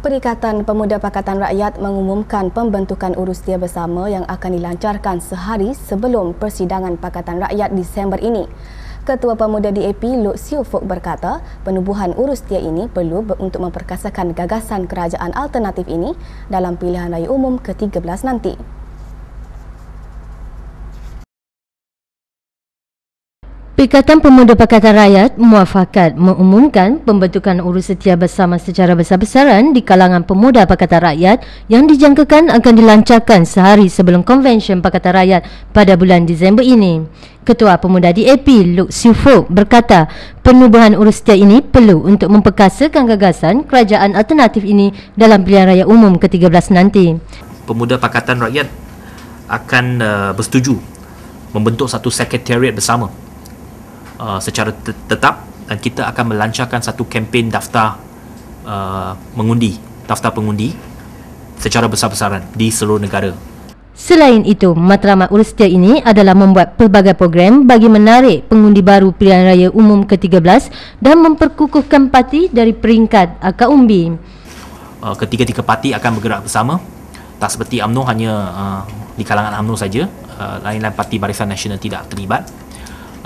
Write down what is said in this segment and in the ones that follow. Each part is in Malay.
Perikatan Pemuda Pakatan Rakyat mengumumkan pembentukan Urustia Bersama yang akan dilancarkan sehari sebelum persidangan Pakatan Rakyat Disember ini. Ketua Pemuda DAP Look Siu Fook berkata, penubuhan Urustia ini perlu untuk memperkasakan gagasan kerajaan alternatif ini dalam pilihan raya umum ke-13 nanti. Perikatan Pemuda Pakatan Rakyat muafakat mengumumkan pembentukan Urustia Bersama secara besar-besaran di kalangan pemuda Pakatan Rakyat yang dijangkakan akan dilancarkan sehari sebelum konvensyen Pakatan Rakyat pada bulan Disember ini. Ketua Pemuda DAP Look Siu Fook berkata, penubuhan Urustia ini perlu untuk memperkasakan gagasan kerajaan alternatif ini dalam pilihan raya umum ke-13 nanti. Pemuda Pakatan Rakyat akan bersetuju membentuk satu sekretariat bersama secara tetap, dan kita akan melancarkan satu kempen daftar pengundi secara besar-besaran di seluruh negara. Selain itu, matlamat Urustia ini adalah membuat pelbagai program bagi menarik pengundi baru pilihan raya umum ke-13 dan memperkukuhkan parti dari peringkat akar umbi. Ketiga-tiga parti akan bergerak bersama, tak seperti UMNO hanya di kalangan UMNO saja, lain-lain parti Barisan Nasional tidak terlibat.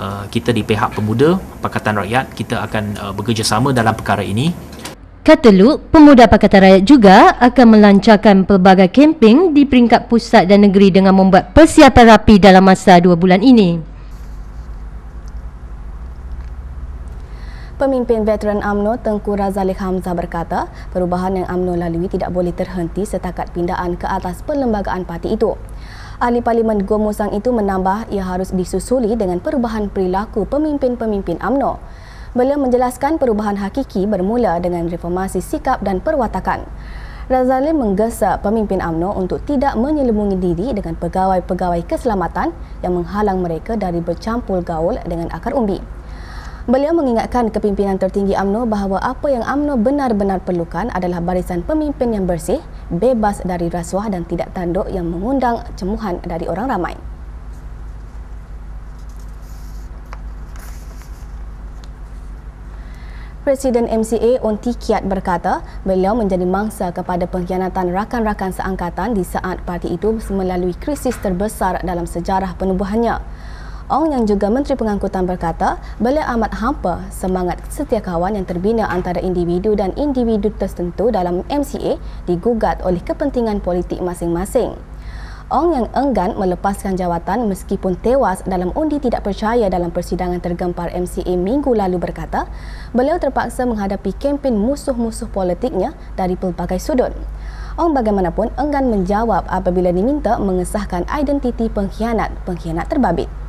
Kita di pihak pemuda Pakatan Rakyat, kita akan bekerjasama dalam perkara ini. Kata Look, pemuda Pakatan Rakyat juga akan melancarkan pelbagai kempen di peringkat pusat dan negeri dengan membuat persiapan rapi dalam masa 2 bulan ini. Pemimpin veteran UMNO Tengku Razaleigh Hamzah berkata, perubahan yang UMNO lalui tidak boleh terhenti setakat pindaan ke atas perlembagaan parti itu. Ahli Parlimen Gomusang itu menambah ia harus disusuli dengan perubahan perilaku pemimpin-pemimpin UMNO. Beliau menjelaskan perubahan hakiki bermula dengan reformasi sikap dan perwatakan. Razaleigh menggesa pemimpin UMNO untuk tidak menyelubungi diri dengan pegawai-pegawai keselamatan yang menghalang mereka dari bercampur gaul dengan akar umbi. Beliau mengingatkan kepimpinan tertinggi UMNO bahawa apa yang UMNO benar-benar perlukan adalah barisan pemimpin yang bersih, bebas dari rasuah dan tidak tanduk yang mengundang cemuhan dari orang ramai. Presiden MCA On Tee Kiat berkata, beliau menjadi mangsa kepada pengkhianatan rakan-rakan seangkatan di saat parti itu melalui krisis terbesar dalam sejarah penubuhannya. Ong yang juga Menteri Pengangkutan berkata, beliau amat hampa semangat setiakawan yang terbina antara individu dan individu tertentu dalam MCA digugat oleh kepentingan politik masing-masing. Ong yang enggan melepaskan jawatan meskipun tewas dalam undi tidak percaya dalam persidangan tergempar MCA minggu lalu berkata, beliau terpaksa menghadapi kempen musuh-musuh politiknya dari pelbagai sudut. Ong bagaimanapun enggan menjawab apabila diminta mengesahkan identiti pengkhianat terbabit.